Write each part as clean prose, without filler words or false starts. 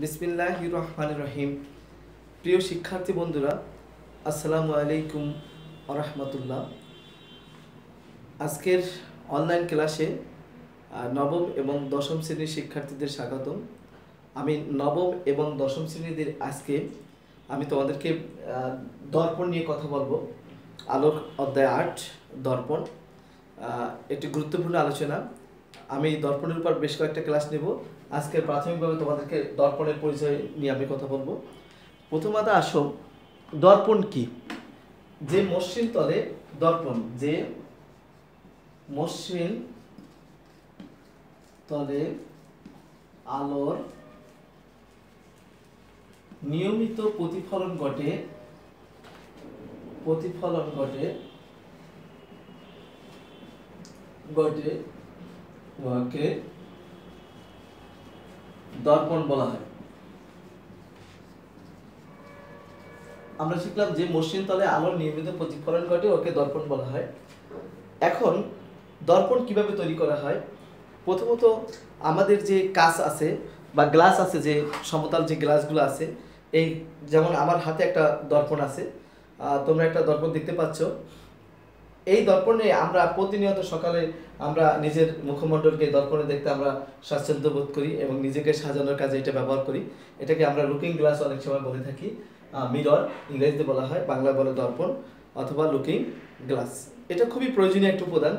বিসমিল্লাহির রহমানির রহিম। প্রিয় শিক্ষার্থী বন্ধুরা, আসসালামু আলাইকুম ওয়া রাহমাতুল্লাহ। আজকের অনলাইন ক্লাসে নবম এবং দশম শ্রেণীর শিক্ষার্থীদের স্বাগতম। আমি নবম এবং দশম শ্রেণীদের আজকে আমি তোমাদেরকে দর্পণ নিয়ে কথা বলবো। আলোক অধ্যায় ৮ দর্পণ একটি গুরুত্বপূর্ণ আলোচনা। আমি দর্পণের উপর বেশ কয়েকটা ক্লাস নেব। আজকে প্রাথমিকভাবে তোমাদেরকে দর্পণের পরিচয় নিয়ে আমি কথা বলবো। প্রথমত আসো, দর্পণ কি? যে মসৃণ তলে দর্পণ, যে মসৃণ তলে আলোর নিয়মিত প্রতিফলন ঘটে উহাকে দর্পণ বলা হয়। আমরা শিখলাম যে মসৃণ তলে আলোর নিয়মিত প্রতিফলন ঘটে ওকে দর্পণ বলা হয়। এখন দর্পণ কিভাবে তৈরি করা হয়? প্রথমত আমাদের যে কাঁচ আছে বা গ্লাস আছে, যে সমতল যে গ্লাসগুলো আছে, এই যেমন আমার হাতে একটা দর্পণ আছে, তোমরা একটা দর্পণ দেখতে পাচ্ছ। এই দর্পণে আমরা প্রতিনিয়ত সকালে আমরা নিজের মুখমণ্ডলকে দর্পণে দেখতে আমরা স্বাচ্ছন্দ্য বোধ করি এবং নিজেকে সাজানোর কাজে এটা ব্যবহার করি। এটাকে আমরা লুকিং গ্লাস অনেক সময় বলে থাকি। মিরর ইংরেজিতে বলা হয়, বাংলায় বলে দর্পণ অথবা লুকিং গ্লাস। এটা খুবই প্রয়োজনীয় একটা উপাদান।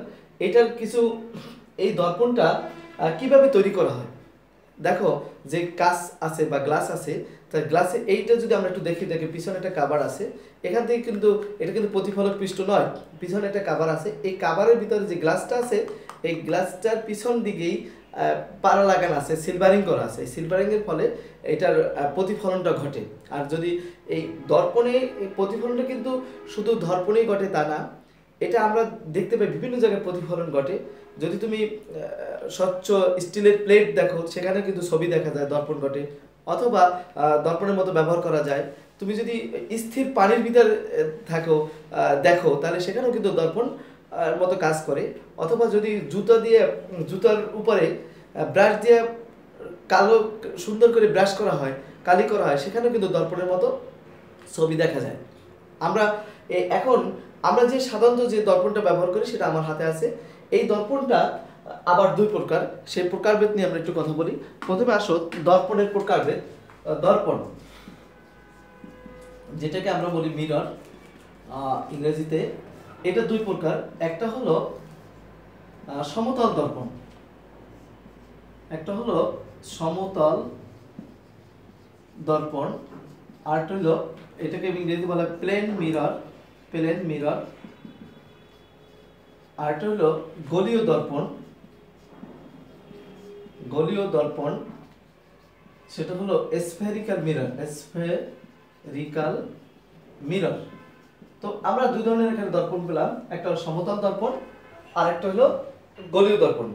এটার কিছু, এই দর্পণটা কিভাবে তৈরি করা হয় দেখো। যে কাঁচ আছে বা গ্লাস আছে, তার গ্লাসে এইটা যদি আমরা একটু দেখি, পিছনে একটা কাভার আছে। এখান থেকে কিন্তু এটা কিন্তু প্রতিফলক পৃষ্ঠ নয়, পিছনে একটা কাভার আছে। এই কাভারের ভিতরে যে গ্লাসটা আছে, এই গ্লাসটার পিছন দিকেই পারা লাগানো আছে, সিলভারিং করা আছে। সিলভারিংয়ের ফলে এটার প্রতিফলনটা ঘটে। আর যদি এই দর্পণে, এই প্রতিফলনটা কিন্তু শুধু দর্পণেই ঘটে তা না, এটা আমরা দেখতে পাই বিভিন্ন জায়গায় প্রতিফলন ঘটে। যদি তুমি স্বচ্ছ স্টিলের প্লেট দেখো, সেখানে কিন্তু ছবি দেখা যায়, দর্পণ ঘটে। অথবা দর্পণের মতো ব্যবহার করা যায়। তুমি যদি স্থির পানির ভিতর দেখো, তাহলে সেখানেও কিন্তু দর্পণ মতো কাজ করে। অথবা যদি জুতার উপরে ব্রাশ দিয়ে কালো সুন্দর করে ব্রাশ করা হয়, কালি করা হয়, সেখানেও কিন্তু দর্পণের মতো ছবি দেখা যায়। এখন আমরা যে সাধারণত যে দর্পণটা ব্যবহার করি সেটা আমার হাতে আছে। এই দর্পণটা আবার দুই প্রকার, সেই প্রকারভেদ নিয়ে আমরা একটু কথা বলি। প্রথমে আসো দর্পণের প্রকারভেদ। দর্পণ যেটাকে আমরা বলি মিরর ইংরেজিতে, এটা দুই প্রকার। একটা হলো সমতল দর্পণ, একটা হলো সমতল দর্পণ, আর একটা হলো এটাকে ইংরেজিতে বলা হয় প্লেন মিরর। আর একটা হলো গলীয় দর্পণ, সেটা হলো স্ফেরিক্যাল মিরর। তো আমরা দুই ধরনের এখানে দর্পণ পেলাম, একটা হলো সমতল দর্পণ আর একটা হলো গলীয় দর্পণ।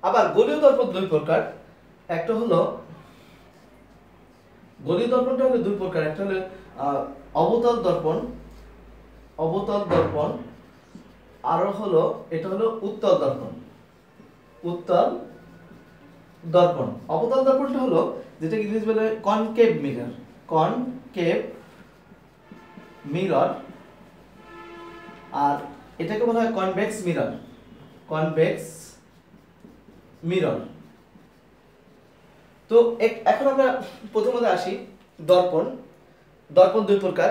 আবার গলীয় দর্পণ দুই প্রকার। একটা হলো গলীয় দর্পণটা হলো দুই প্রকার। একটা হলো অবতল দর্পণ, আরো হলো এটা হলো উত্তল দর্পণ। অবতল দর্পণটা হলো যেটা ইংরেজি বলে কনকেভ মিরর, আর এটাকে বলা হয় কনভেক্স মিরর। তো এখন আমরা প্রথমত আসি দর্পণ দুই প্রকার।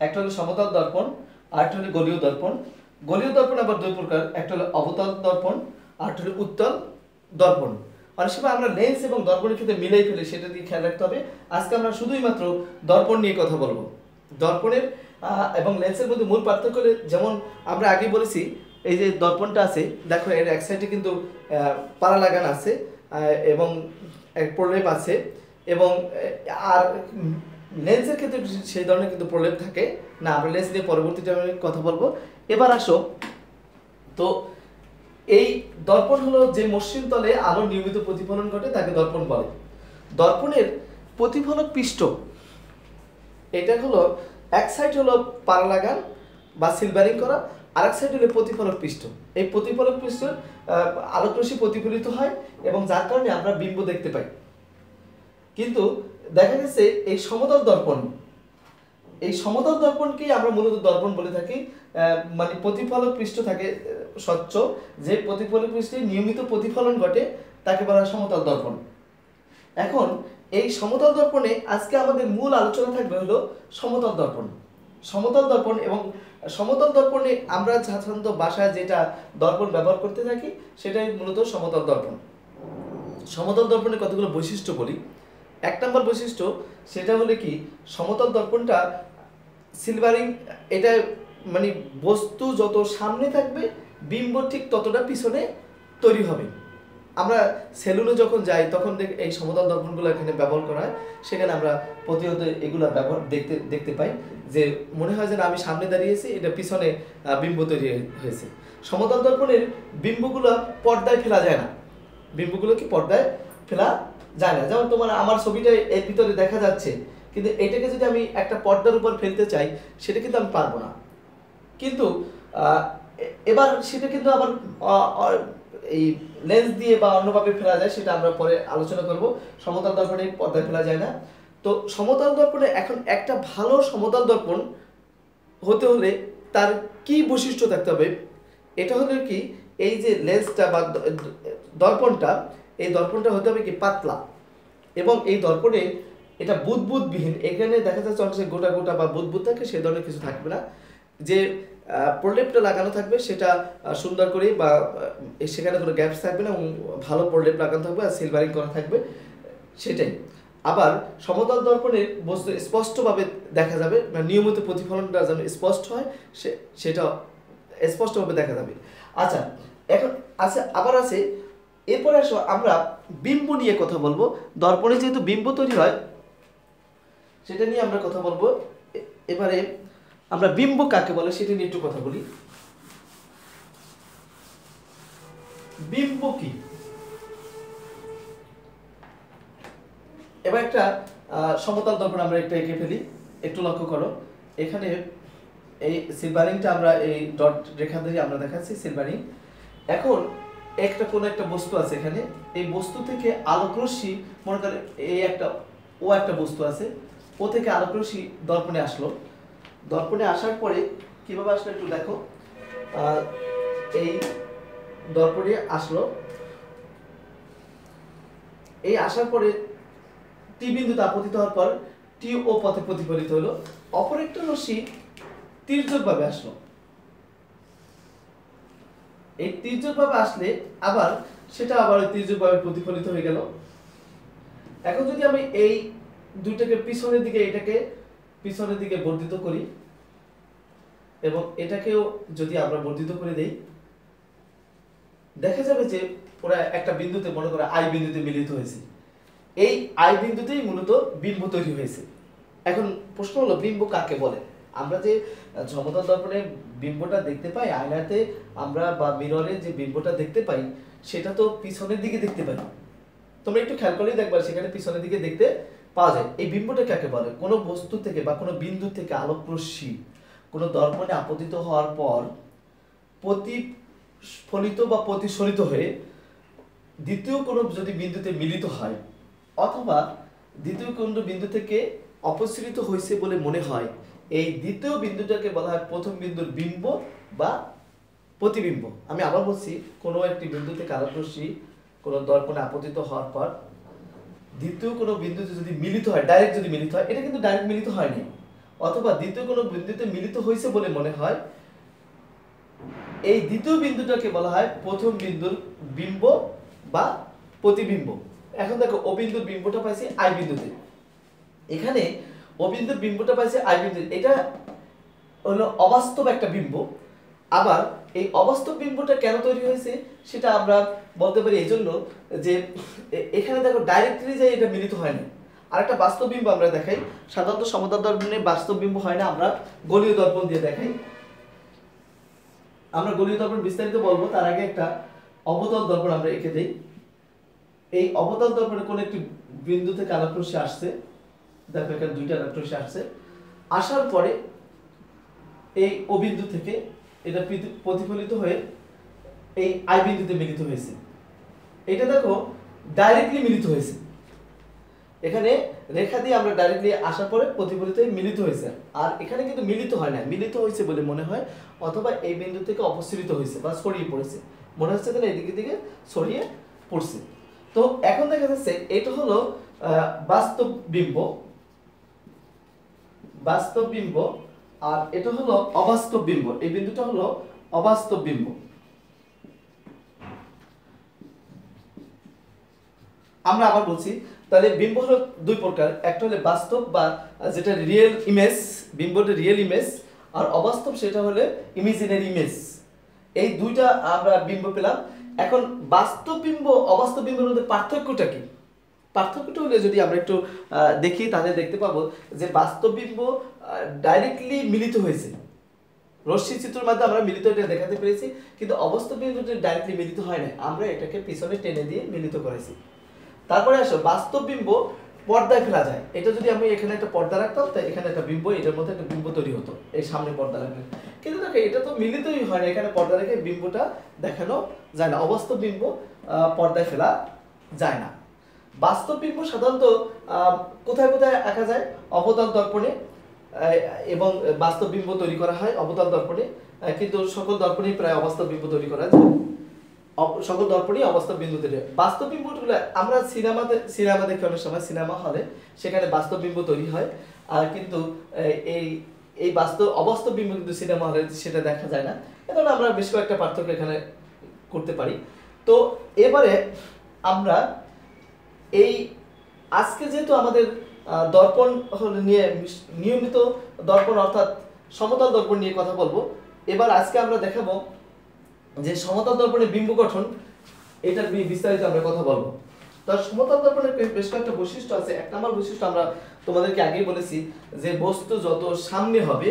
একটা হলো সমতল দর্পণ আর একটা হলো গলীয় দর্পণ। গলীয় দর্পণ আবার দুই প্রকার, একটা হলো অবতল দর্পণ আর একটা হলো উত্তল দর্পণ। অনেক সময় আমরা লেন্স এবং দর্পণের ক্ষেত্রে মিলাই ফেলি, সেটা দিয়ে খেয়াল রাখতে হবে। আজকে আমরা শুধুই মাত্র দর্পণ নিয়ে কথা বলবো। দর্পণের এবং লেন্সের মধ্যে মূল পার্থক্য, যেমন আমরা আগে বলেছি, এই যে দর্পণটা আছে দেখো, এর এক সাইডে কিন্তু পারা লাগানো আছে এবং প্রলেপ আছে, এবং আর লেন্সের ক্ষেত্রে সেই ধরনের কিন্তু প্রলেপ থাকে না। আমরা লেন্স নিয়ে পরবর্তীতে কথা বলবো। এবার আসো, তো এই দর্পণ হলো যে মসৃণ তলে আলোর নিয়মিত প্রতিফলন ঘটে তাকে দর্পণ বলে। দর্পণের প্রতিফলক পৃষ্ঠ, এটা হলো এক সাইড হলো পারা লাগান বা সিলভারিং করা, আরেক সাইড হলো প্রতিফলক পৃষ্ঠ। এই প্রতিফলক পৃষ্ঠ আলোকরশ্মি প্রতিফলিত হয় এবং যার কারণে আমরা বিম্ব দেখতে পাই। কিন্তু দেখা গেছে এই সমতল দর্পণ, এই সমতল দর্পণকেই আমরা মূলত দর্পণ বলে থাকি। মানে প্রতিফলক পৃষ্ঠ থাকে স্বচ্ছ, যে প্রতিফলক পৃষ্ঠে নিয়মিত প্রতিফলন ঘটে তাকে বলা হয় সমতল দর্পণ। এখন এই সমতল দর্পণে আজকে আমাদের মূল আলোচনা থাকবে হলো সমতল দর্পণ। সমতল দর্পণ এবং সমতল দর্পণে আমরা সাধারণত বাসায় যেটা দর্পণ ব্যবহার করতে থাকি সেটাই মূলত সমতল দর্পণ। সমতল দর্পণের কতগুলো বৈশিষ্ট্য বলি। 1 নম্বর বৈশিষ্ট্য সেটা হলো কি, সমতল দর্পণটা সিলভারিং, এটা মানে বস্তু যত সামনে থাকবে বিম্ব ঠিক ততটা পিছনে তৈরি হবে। আমরা সেলুনে যখন যাই তখন এই সমতল দর্পণগুলো এখানে ব্যবহার করা হয়, সেখানে আমরা প্রতিনিয়ত এগুলো ব্যবহার দেখতে পাই যে মনে হয় যে না আমি সামনে দাঁড়িয়েছি, এটা পিছনে বিম্ব তৈরি হয়েছে। সমতল দর্পণের বিম্বগুলো পর্দায় ফেলা যায় না, বিম্বগুলো কি পর্দায় ফেলা যায় না। যেমন তোমার আমার ছবিটা এর ভিতরে দেখা যাচ্ছে, কিন্তু এটাকে যদি আমি একটা পর্দার উপর ফেলতে চাই সেটা কিন্তু আমি পারবো না। কিন্তু এবার সেটা কিন্তু আবার এই লেন্স দিয়ে বা অন্যভাবে ফেলা যায়, সেটা আমরা পরে আলোচনা করব। সমতল দর্পণে পর্দায় ফেলা যায় না। তো সমতল দর্পণে এখন একটা ভালো সমতল দর্পণ হতে হলে তার কি বৈশিষ্ট্য থাকতে হবে, এটা হলো কি, এই যে লেন্সটা বা দর্পণটা, এই দর্পণটা হতে হবে কি পাতলা, এবং এই দর্পণে এটা বুদবুদবিহীন। এখানে দেখা যাচ্ছে অংশে গোটা গোটা বা বুদবুদ থাকে, সে ধরনের কিছু থাকবে না। যে প্রলেপটা লাগানো থাকবে সেটা সুন্দর করে, বা সেখানে কোনো গ্যাপস থাকবে না, এবং ভালো প্রলেপ লাগানো থাকবে আর সিলভারিং করা থাকবে, সেটাই। আবার সমতল দর্পণের বস্তু স্পষ্টভাবে দেখা যাবে, নিয়মিত প্রতিফলনটা যেন স্পষ্ট হয়, সেটা স্পষ্টভাবে দেখা যাবে। আচ্ছা, এখন আচ্ছা আবার আছে, এরপরে আসো আমরা বিম্ব নিয়ে কথা বলবো। দর্পণে যেহেতু বিম্ব তৈরি হয় সেটা নিয়ে আমরা কথা বলবো। এবারে আমরা বিম্ব কাকে বলে সেটা নিয়ে একটু কথা বলি। বিম্ব কি? এবার একটা সমতল দর্পণ আমরা একটা এঁকে ফেলি, একটু লক্ষ্য করো। এখানে এই সিলভারিংটা আমরা এই ডট রেখা দিয়ে আমরা দেখাচ্ছি সিলভারিং। এখন কোনো একটা বস্তু আছে এখানে, এই বস্তু থেকে আলোকরশ্মি, মনে করে এই একটা বস্তু আছে, ও থেকে আলোকরশ্মি দর্পণে আসলো। দর্পণে আসার পরে কিভাবে আসলো একটু দেখো। এই দর্পণে আসলো, এই আসার পরে টি বিন্দুতে আপতিত হওয়ার পর টি ও পথে প্রতিফলিত হলো। অপর একটা রশ্মি তির্যকভাবে আসলো। এই তির্যকভাবে আসলে আবার সেটা আবার তির্যকভাবে প্রতিফলিত হয়ে গেল। এখন যদি আমি এই দুইটাকে পিছনের দিকে, এটাকে পিছনের দিকে বর্ধিত করি এবং এটাকেও যদি আমরা বর্ধিত করে দেই, দেখা যাবে যে ওরা একটা বিন্দুতে, মনে করে আই বিন্দুতে মিলিত হয়েছে। এই আই বিন্দুতেই মূলত বিম্ব তৈরি হয়েছে। এখন প্রশ্ন হলো বিম্ব কাকে বলে? আমরা যে সমতল দর্পণে বিম্বটা দেখতে পাই, আয়নাতে আমরা বা মিররে যে বিম্বটা দেখতে পাই সেটা তো পিছনের দিকে দেখতে পাই। তোমরা একটু খেয়াল করেই দেখবা সেখানে পিছনের দিকে দেখতে পাওয়া যায়। এই বিম্বটা কাকে বলে? কোনো বস্তু থেকে বা কোনো বিন্দু থেকে আলোক রশ্মি কোনো দর্পণে আপতিত হওয়ার পর প্রতিফলিত বা প্রতিসরিত হয়ে দ্বিতীয় কোনো যদি বিন্দুতে মিলিত হয়, অথবা দ্বিতীয় কোনো বিন্দু থেকে অপসৃত হয়েছে বলে মনে হয়, এই দ্বিতীয় বিন্দুটাকে বলা হয় প্রথম বিন্দুর বিম্ব বা প্রতিবিম্ব। আমি আবার বলছি, কোনো একটি বিন্দু থেকে আলোক রশ্মি কোনো দর্পণে আপতিত হওয়ার পর দ্বিতীয় কোনো বিন্দুতে যদি মিলিত হয়, ডাইরেক্ট যদি মিলিত হয়, এটা কিন্তু ডাইরেক্ট মিলিত হয়নি, অথবা দ্বিতীয় কোনো বিন্দুতে মিলিত হয়েছে বলে মনে হয়, এই দ্বিতীয় বিন্দুটাকে বলা হয় প্রথম বিন্দুর বিম্ব বা প্রতিবিম্ব। এখন দেখো ও বিন্দুর বিম্বটা পাইছি আই বিন্দুতে, এখানে ও বিন্দুর বিম্বটা পাইছে আই বিন্দুতে, এটা হলো অবাস্তব একটা বিম্ব। আবার এই অবাস্তব বিম্বটা কেন তৈরি হয়েছে সেটা আমরা বলতে পারি এই জন্য যে এখানে দেখো ডাইরেক্টলি যে এটা মিলিত হয়নি। আর একটা বাস্তব বিম্ব আমরা দেখাই, সাধারণত সমতল দর্পণে বাস্তব বিম্ব হয় না, আমরা গোলীয় দর্পণ দিয়ে দেখাই। আমরা গোলীয় দর্পণ বিস্তারিত বলবো, তার আগে একটা অবতল দর্পণ আমরা এঁকে দেই। এই অবতল দর্পণে কোন একটি বিন্দু থেকে আলোক রশ্মি আসছে, দেখো এখানে দুইটা আলোক রশ্মি আসছে, আসার পরে এই ও বিন্দু থেকে এটা প্রতিফলিত হয়ে এই আই বিন্দুতে মিলিত হয়েছে। এটা দেখো ডাইরেক্টলি মিলিত হয়েছে। এখানে রেখা দিয়ে আমরা ডাইরেক্টলি আসার পরে প্রতিফলিত হয়ে মিলিত হয়েছে, আর এখানে কিন্তু মিলিত হয় না, মিলিত হয়েছে বলে মনে হয়, অথবা এই বিন্দু থেকে অপসৃত হয়েছে বা ছড়িয়ে পড়েছে, মনে হচ্ছে যেন এদিকে দিকে ছড়িয়ে পড়ছে। তো এখন দেখা যাচ্ছে এটা হলো বাস্তব বিম্ব, বাস্তব বিম্ব, আর এটা হলো অবাস্তব বিম্ব। এই বিন্দুটা হলো অবাস্তব বিম্ব। আমরা আবার বলছি, তাহলে বিম্ব হলো দুই প্রকার, একটা হলো বাস্তব বা যেটা রিয়েল ইমেজ, বিম্বটা রিয়েল ইমেজ, আর অবাস্তব সেটা হলো ইমাজিনারি ইমেজ। এই দুইটা আমরা বিম্ব পেলাম। এখন বাস্তব বিম্ব অবাস্তব বিম্বের মধ্যে পার্থক্যটা কি? পার্থক্যটা হলে যদি আমরা একটু দেখি তাহলে দেখতে পাবো যে বাস্তব বিম্ব ডাইরেক্টলি মিলিত হয়েছে, রশ্মি চিত্রের মাধ্যমে আমরা মিলিত এটা দেখাতে পেরেছি, কিন্তু অবাস্তব বিম্বটা ডাইরেক্টলি মিলিত হয় না, আমরা এটাকে পিছনে টেনে দিয়ে মিলিত করেছি। তারপরে আসো বাস্তব বিম্ব পর্দায় ফেলা যায়। এটা যদি আমি এখানে একটা পর্দা রাখতাম, তাই এখানে একটা বিম্ব, এটার মধ্যে একটা বিম্ব তৈরি হতো এই সামনে পর্দা রাখলে, কিন্তু দেখো এটা তো মিলিতই হয় না, এখানে পর্দা রেখে বিম্বটা দেখানো যায় না। অবাস্তব বিম্ব পর্দায় ফেলা যায় না। বাস্তব বিম্ব সাধারণত কোথায় কোথায় আঁকা যায়? অবতল দর্পণে, এবং বাস্তব বিম্ব তৈরি করা হয় অবতল দর্পণে, কিন্তু সকল দর্পণেই প্রায় অবাস্তব বিম্ব তৈরি করা যায়, সকল দর্পণেই অবাস্তব বিন্দু তৈরি হয়। বাস্তব বিম্বগুলো আমরা সিনেমা দেখি অনেক সময়, সিনেমা হলে সেখানে বাস্তব বিম্ব তৈরি হয়, আর কিন্তু এই অবাস্তব বিম্ব কিন্তু সিনেমা হলে সেটা দেখা যায় না। এখন আমরা বেশ কয়েকটা পার্থক্য এখানে করতে পারি। তো এবারে আমরা এই আজকে যেহেতু আমাদের দর্পণ নিয়ে নিয়মিত দর্পণ অর্থাৎ সমতল দর্পণ নিয়ে কথা বলবো, এবার আজকে আমরা দেখাবো যে সমতল দর্পণের বিম্ব গঠন, এটার বিস্তারিত আমরা কথা বলবো। তার সমতল দর্পণের বেশ কয়েকটা বৈশিষ্ট্য আছে। এক নম্বর বৈশিষ্ট্য আমরা তোমাদেরকে আগেই বলেছি যে বস্তু যত সামনে হবে,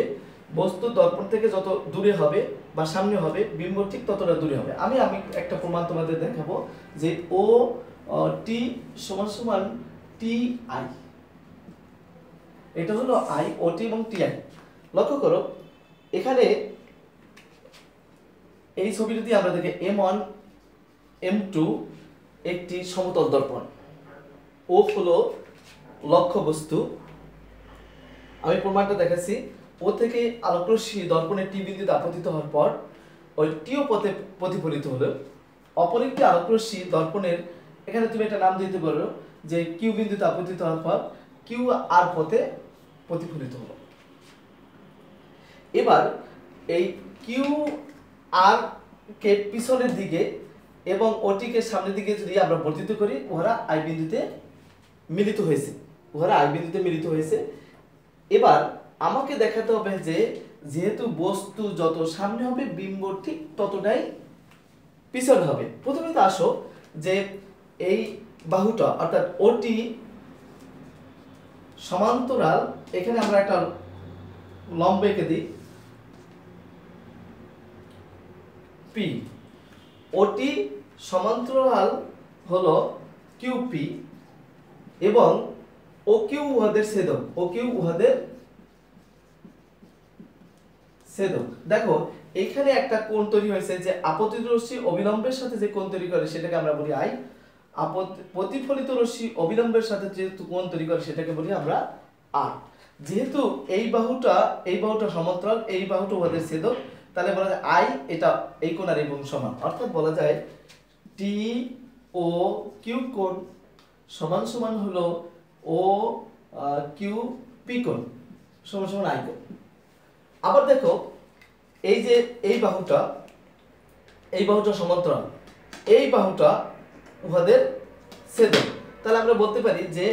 বস্তু দর্পণ থেকে যত দূরে হবে বা সামনে হবে, বিম্ব ঠিক ততটা দূরে হবে। আমি একটা প্রমাণ তোমাদের দেখাবো যে ও টি সমান সমান টি আই, এটা হলো আই, ও টি এবং টি আই। লক্ষ্য করো এখানে এই ছবিটি দিয়ে আমরা দেখি M1 M2 একটি সমতল দর্পণ, ও হলো লক্ষ্য বস্তু। আমি প্রমাণটা দেখাচ্ছি, ও থেকে আলোকরশ্মি দর্পণের টি বিন্দুতে আপতিত হওয়ার পর ওই টিও পথে প্রতিফলিত হলো, অপর একটি আলোকরশ্মি দর্পণের, এখানে তুমি একটা নাম দিতে পারো যে কিউ বিন্দুতে আপতিত হওয়ার পর কিউ আর পথে প্রতিফলিত হলো। এবার এই কিউ আর কে পিছনের দিকে এবং ওটিকে সামনের দিকে যদি আমরা বর্ধিত করি, উহারা আই বিন্দুতে মিলিত হয়েছে, উহারা আই বিন্দুতে মিলিত হয়েছে। এবার আমাকে দেখাতে হবে যে যেহেতু বস্তু যত সামনে হবে, বিম্ব ঠিক ততটাই পিছনে হবে। প্রথমে তো আসো যে এই বাহুটা অর্থাৎ ওটি সমান্তরাল, এখানে আমরা একটা লম্ব এঁকে দিই পি, ওটি সমান্তরাল হলো কিউপি এবং ও কিউ উহাদের ছেদক, ও কিউ উহাদের ছেদক। দেখো এখানে একটা কোণ তৈরি হয়েছে যে আপতিত রশ্মি অবিলম্বের সাথে যে কোণ তৈরি করে সেটাকে আমরা বলি আই, প্রতিফলিত রশ্মি অবিলম্বের সাথে যে কোণ তৈরি করে সেটাকে বলি আমরা আর। যেহেতু এই বাহুটা সমান্তরাল, এই বাহুটা উহাদের ছেদক, তাহলে বলা যায় আই এটা এই কোণ আর এই কোণ সমান, অর্থাৎ বলা যায় টি ও কিউ কোণ সমান সমান হলো ও কিউ পি কোণ সমান সমান আই কোণ। আবার দেখো এই যে এই বাহুটা সমান্তরাল, এই বাহুটা উহাদের ছেদক, তাহলে আমরা বলতে পারি যে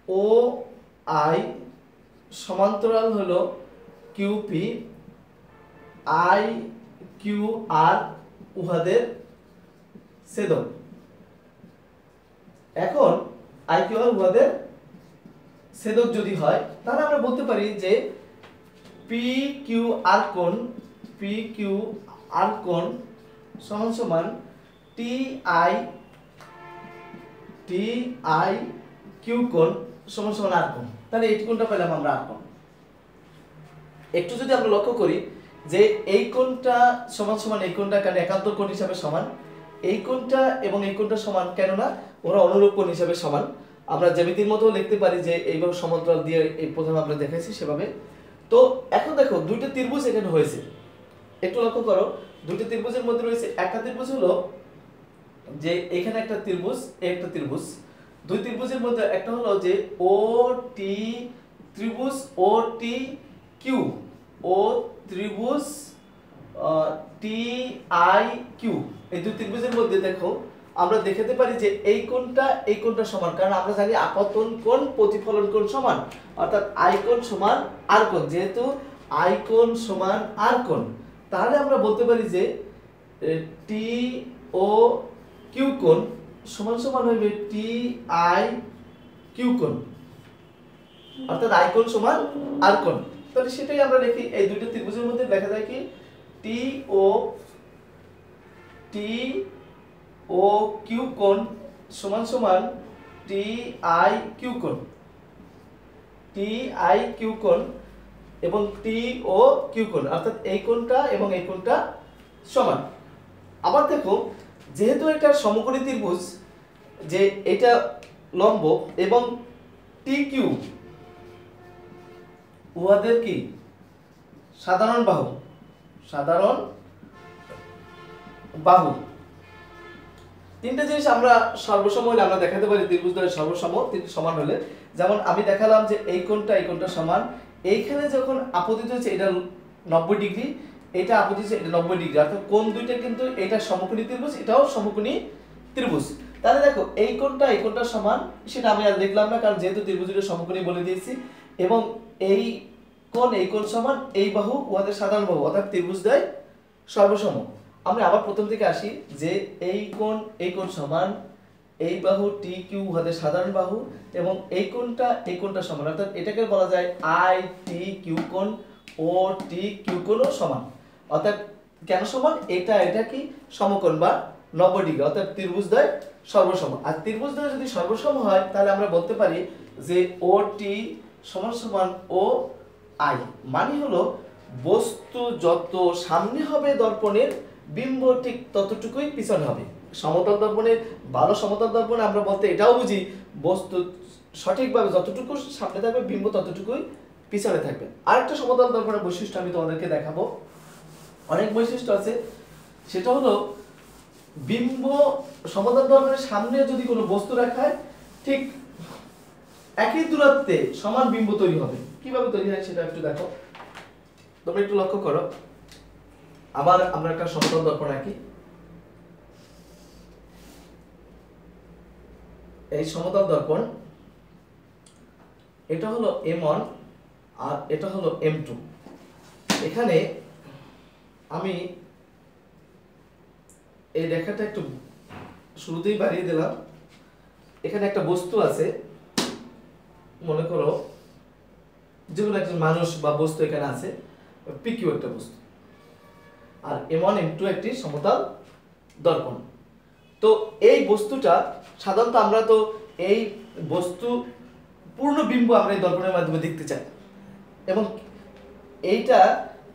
ও আই সমান্তরাল হলো কিউপি, আই কিউ আর উহাদের ছেদক। এখন আই কিউ আর উহাদের ছেদক যদি হয়, তাহলে আমরা বলতে পারি যে পি কিউ আর কোণ সমান সমান টি আই কিউ কোণ সমান সমান আর কোণ। তাহলে এই কোণটা পেলাম আমরা আর কোণ। একটু যদি আমরা লক্ষ্য করি যে এই কোণটা সমান সমান এই কোণটা কেন একান্তর কোণ হিসাবে সমান, এই কোণটা এবং এই কোণটা সমান কেননা ওরা অনুরূপ কোণ হিসাবে সমান, আমরা জ্যামিতির মতো লিখতে পারি যে এইভাবে সমান্তরাল দিয়ে এই প্রথমে আমরা দেখাইছি সেভাবে। তো এখন দেখো দুইটা ত্রিভুজ এখানে হয়েছে, একটু লক্ষ্য করো দুইটা ত্রিভুজের মধ্যে রয়েছে, একটা ত্রিভুজ হলো যে এখানে একটা ত্রিভুজ, একটা ত্রিভুজ, দুই ত্রিভুজের মধ্যে একটা হলো যে ও টি ত্রিভুজ, ও টি কিউ, ও ত্রিভুজ টি আই কিউ। এই দুই ত্রিভুজের মধ্যে দেখো আমরা দেখাতে পারি যে এই কোণটা সমান, কারণ আমরা জানি আপতন কোণ প্রতিফলন কোণ সমান, অর্থাৎ আই কোণ সমান আর কোণ, যেহেতু আই কোণ সমান আর কোণ, তাহলে আমরা বলতে পারি যে টি ও কিউ কোণ সমান সমান হবে টি আই কিউ কোণ, অর্থাৎ আই কোণ সমান আর কোণ। তাহলে সেটাই আমরা লিখি, এই দুটো ত্রিভুজের মধ্যে লেখা যায় কি টি ও কিউ কোণ সমান সমান টি আই কিউ কোণ, টি আই কিউ কোণ এবং টি ও কিউ কোণ, অর্থাৎ এই কোণটা এবং এই কোণটা সমান। আবার দেখো যেহেতু এটা সমকোণী ত্রিভুজ, যে এটা লম্ব এবং টি কিউ উহাদের কি সাধারণ বাহু, সাধারণ বাহু। তিনটা জিনিস আমরা সর্বসম হলে আমরা দেখাতে পারি ত্রিভুজ দ্বয়ের সর্বসম সমান হলে, যেমন আমি দেখালাম যে এই কোণটা সমান, এইখানে যখন আপতিত হচ্ছে এটা 90 ডিগ্রি, এটা আপতিত হচ্ছে এটা 90 ডিগ্রি, অর্থাৎ কোণ দুইটা কিন্তু এটা সমকোণী ত্রিভুজ, এটাও সমকোণী ত্রিভুজ। তাহলে দেখো এই কোণটা সমান, সেটা আমি আর দেখলাম না কারণ যেহেতু ত্রিভুজ দুটো সমকোণী বলে দিয়েছি, এবং এই কোণ সমান এই বাহু উহাদের সাধারণ বাহু, অর্থাৎ ত্রিভুজ দ্বয় সর্বসম। আমরা আবার প্রথম থেকে আসি যে এই কোণ সমান এই বাহু টি কিউ উহাদের সাধারণ বাহু, এবং এই কোণটা সমান, অর্থাৎ এটাকে বলা যায় আই টি কিউ কোণ ও টি কিউ কোণও সমান। অর্থাৎ কেন সমান, এটা কি সমকোণ বা 90 ডিগ্রি, অর্থাৎ ত্রিভুজ দ্বয় সর্বসম। আর ত্রিভুজ দ্বয় যদি সর্বসম হয় তাহলে আমরা বলতে পারি যে ও টি সমান সমান ও আই, মানে হলো বস্তু যত সামনে হবে দর্পণের বিম্ব ঠিক ততটুকুই পিছনে হবে। সমতল দর্পণের ভালো সমতল দর্পণে আমরা বলতে এটাও বুঝি বস্তু সঠিকভাবে যতটুকু সামনে থাকবে বিম্ব ততটুকুই পিছনে থাকবে। আরেকটা সমতল দর্পণের বৈশিষ্ট্য আমি তোমাদেরকে দেখাবো, অনেক বৈশিষ্ট্য আছে, সেটা হলো বিম্ব সমতল দর্পণের সামনে যদি কোনো বস্তু রাখা হয় ঠিক একই দূরত্বে সমান বিম্ব তৈরি হবে। কিভাবে তৈরি হয় সেটা একটু দেখো, তোমরা একটু লক্ষ্য করো। আবার আমরা একটা সমতল দর্পণ আঁকি, এই সমতল দর্পণ এটা হলো M1 আর এটা হলো M2। এখানে আমি এই রেখাটা একটু শুরুতেই বাড়িয়ে দিলাম। এখানে একটা বস্তু আছে, মনে করো যেগুলো একজন মানুষ বা বস্তু এখানে আছে, পিকিউ একটা বস্তু, আর M1 M2 একটি সমতল দর্পণ। তো এই বস্তুটা সাধারণত আমরা তো এই বস্তু পূর্ণ বিম্ব আমরা এই দর্পণের মাধ্যমে দেখতে চাই, এবং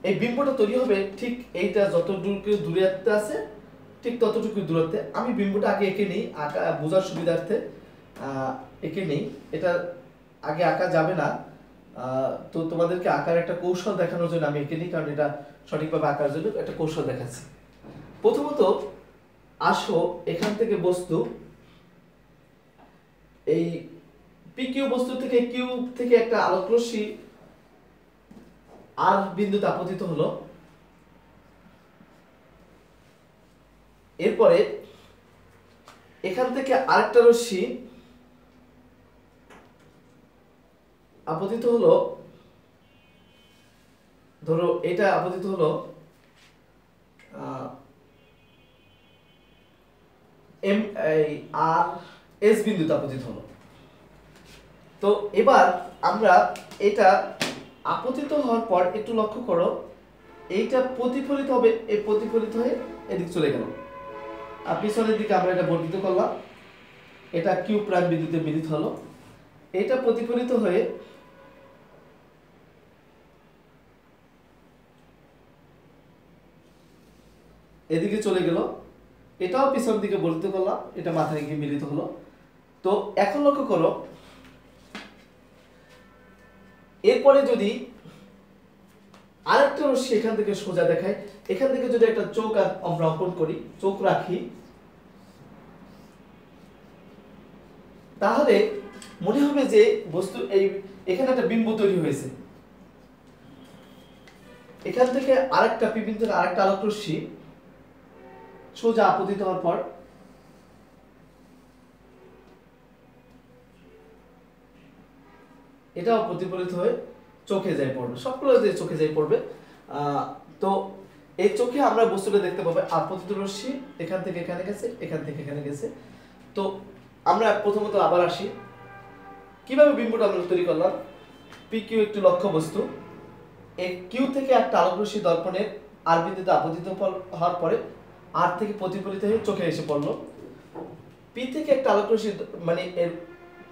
এই বিম্বটা তৈরি হবে ঠিক এইটা যতটুকু দূরত্বে আছে ঠিক ততটুকু দূরত্বে। আমি বিম্বটা আগে এঁকে নিই, আঁকা বোঝার সুবিধার্থে এঁকে নিই, এটা আগে আঁকা যাবে না, তো তোমাদেরকে আঁকার একটা কৌশল দেখানোর জন্য আমি এঁকে নিই, কারণ এটা সঠিকভাবে আঁকার জন্য একটা কৌশল দেখাচ্ছি। প্রথমত আসো এখান থেকে বস্তু, এই পিকিউ বস্তু থেকে কিউ থেকে একটা আলোক রশ্মি আর বিন্দুতে আপতিত হলো, এরপরে এখান থেকে আরেকটা রশ্মি আপতিত হলো, ধরো এটা আপতিত হলো আর এস বিন্দুতে আপতিত হলো। তো এবার আমরা এটা আপতিত হওয়ার পর একটু লক্ষ্য করো, এইটা প্রতিফলিত হবে, এই প্রতিফলিত হয়ে এদিক চলে গেল, আর পিছনের দিকে আমরা এটা বর্ধিত করলাম, এটা কিউ প্রাইম বিন্দুতে মিলিত হলো, এটা প্রতিফলিত হয়ে এদিকে চলে গেল, এটাও পিছনের দিকে বর্ধিত করলাম, এটা মাথায় গিয়ে মিলিত হলো, তো এখন লক্ষ্য করো, এরপরে যদি আরেকটা রশ্মি এখান থেকে সোজা দেখায়, এখান থেকে যদি একটা চোখ আমরা অঙ্কন করি, চোখ রাখি, তাহলে মনে হবে যে বস্তু এখানে একটা বিন্দু তৈরি হয়েছে। এখান থেকে আরেকটা বিন্দু থেকে আরেকটা আলোক রশ্মি সোজা আপতিত হওয়ার পর এটাও প্রতিফলিত হয়ে চোখে যাই পড়বে, সবগুলো যে চোখে যাই পড়বে। তো এই চোখে আমরা বস্তুটা দেখতে পাবো আপতিত রশ্মি এখান থেকে এখানে গেছে, এখান থেকে এখানে গেছে। তো আমরা প্রথমত আবার আসি, কিভাবে বিম্বটা আমরা তৈরি করলাম। পি কিউ একটি লক্ষ্য বস্তু, এই কিউ থেকে একটা আলোক রশ্মি দর্পণের আর বিন্দুতে আপতিত হওয়ার পরে আর থেকে প্রতিফলিত হয়ে চোখে এসে পড়লো। পি থেকে একটা আলোক রশ্মি মানে এর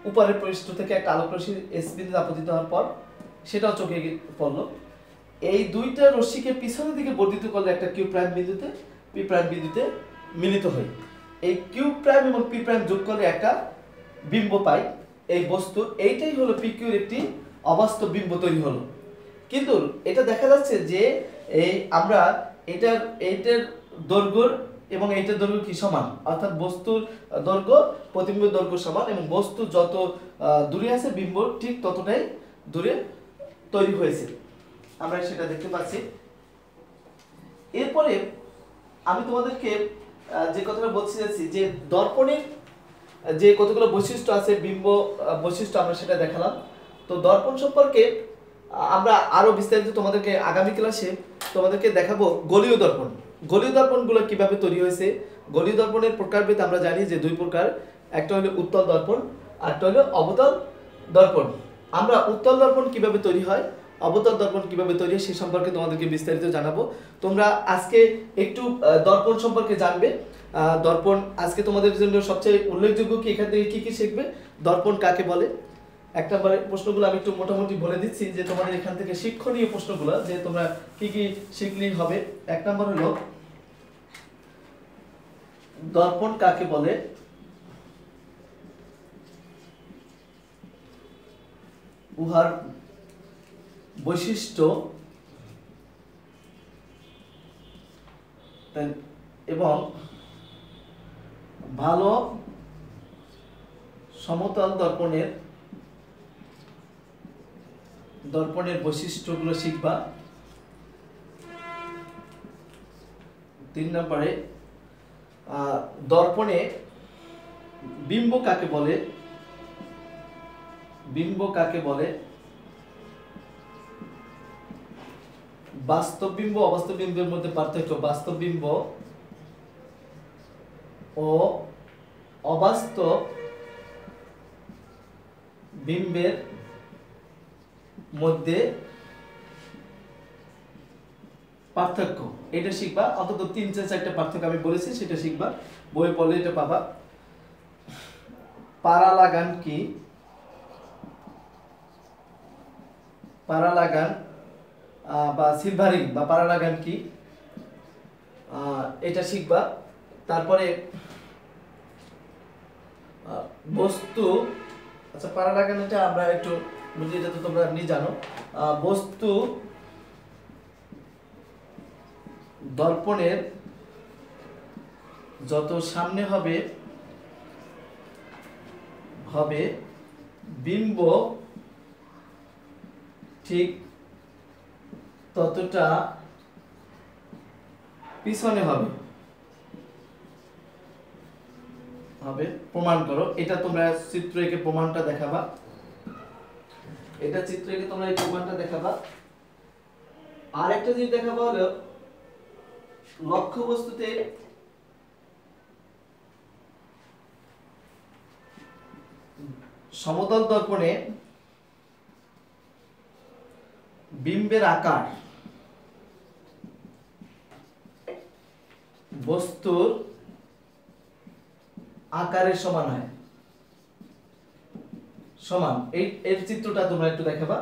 উপরের পৃষ্ঠ থেকে একটা আলোক রশ্মি এস বিন্দুতে আপতিত হওয়ার পর সেটাও চোখে পড়লো। এই দুইটা রশ্মিকে পিছনের দিকে বর্ধিত করলে একটা কিউ প্রাইম বিন্দুতে পি প্রাইম বিন্দুতে মিলিত হয়। এই কিউ প্রাইম এবং পি প্রাইম যোগ করলে একটা বিম্ব পাই এই বস্তু। এইটাই হলো পি কিউর একটি অবাস্তব বিম্ব তৈরি হলো। কিন্তু এটা দেখা যাচ্ছে যে এই আমরা এইটার দৈর্ঘ্য এবং এইটার দৈর্ঘ্য কি সমান, অর্থাৎ বস্তুর দৈর্ঘ্য প্রতিবিম্বের দৈর্ঘ্য সমান এবং বস্তু যত দূরে আছে বিম্ব ঠিক ততটাই দূরে তৈরি হয়েছে, আমরা সেটা দেখতে পাচ্ছি। এরপরে আমি তোমাদেরকে যে কথাটা বলতে চাইছি যে দর্পণের যে কতগুলো বৈশিষ্ট্য আছে, বিম্ব বৈশিষ্ট্য আমরা সেটা দেখালাম। তো দর্পণ সম্পর্কে আমরা আরো বিস্তারিত তোমাদেরকে আগামী ক্লাসে তোমাদেরকে দেখাবো গলীয় দর্পণ। গলীয় দর্পণগুলো কিভাবে তৈরি হয়েছে। গলীয় দর্পণের প্রকারভেদ আমরা জানি যে দুই প্রকার, একটা হলো উত্তল দর্পণ আর একটা হলো অবতল দর্পণ। আমরা উত্তল দর্পণ কিভাবে তৈরি হয়, অবতল দর্পণ কিভাবে তৈরি হয় সে সম্পর্কে তোমাদেরকে বিস্তারিত জানাবো। তোমরা আজকে একটু দর্পণ সম্পর্কে জানবে। দর্পণ আজকে তোমাদের জন্য সবচেয়ে উল্লেখযোগ্য কি, এখান থেকে কি কি শিখবে, দর্পণ কাকে বলে। একটা প্রশ্নগুলো আমি একটু মোটামুটি বলে দিচ্ছি যে তোমাদের এখান থেকে শিক্ষণীয় প্রশ্নগুলো যে তোমরা কি কি শিখলেই হবে। এক নম্বর হলো দর্পণ কাকে বলে, উহার বৈশিষ্ট্য এবং ভালো সমতল দর্পণের বৈশিষ্ট্যগুলো শিখবা। 3 নম্বরে দর্পণে বিম্ব কাকে বলে, বিম্ব কাকে বলে, বাস্তব বিম্ব অবাস্তব বিম্বের মধ্যে পার্থক্য, বাস্তব বিম্ব ও অবাস্তব বিম্বের মধ্যে পার্থক্য, এটা শিখবা। অন্তত 3-4টা পার্থক্য আমি বলেছি, সেটা শিখবা, বই পড়লে এটা পাবা। পারালাগান কি, পারালাগান বা সিলভারিং বা পারালাগান কি এটা শিখবা। তারপরে বস্তু, আচ্ছা পারালাগান এটা আমরা একটু বুঝি, এটা তো তোমরা এমনি জানো। বস্তু দর্পণের যত সামনে হবে বিম্ব ঠিক ততটা পিছনে হবে প্রমাণ করো। এটা তোমরা চিত্র এঁকে প্রমাণটা দেখাবা, এটা চিত্র এঁকে তোমরা এই প্রমাণটা দেখাবা। আর একটা জিনিস দেখাবো হলো লক্ষ্য বস্তুতে সমতল দর্পণে বিম্বের আকার বস্তুর আকারের সমান হয়, সমান। এর চিত্রটা তোমরা একটু দেখাবা,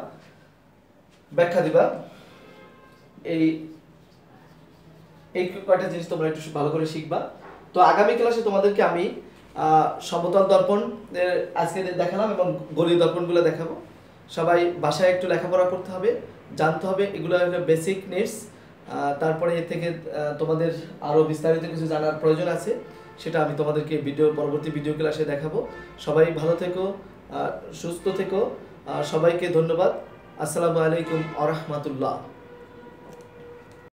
ব্যাখ্যা দিবা। এই কয়টা জিনিস তোমরা একটু ভালো করে শিখবা। তো আগামী ক্লাসে তোমাদেরকে আমি সমতল দর্পণ আজকে দেখালাম এবং গলীয় দর্পণগুলো দেখাবো। সবাই বাসায় একটু লেখাপড়া করতে হবে, জানতে হবে, এগুলো হলো বেসিক নিডস। তারপরে এর থেকে তোমাদের আরও বিস্তারিত কিছু জানার প্রয়োজন আছে, সেটা আমি তোমাদেরকে পরবর্তী ভিডিও ক্লাসে দেখাবো। সবাই ভালো থেকো, সুস্থ থেকো, সবাইকে ধন্যবাদ। আসসালামু আলাইকুম ওয়া রাহমাতুল্লাহ।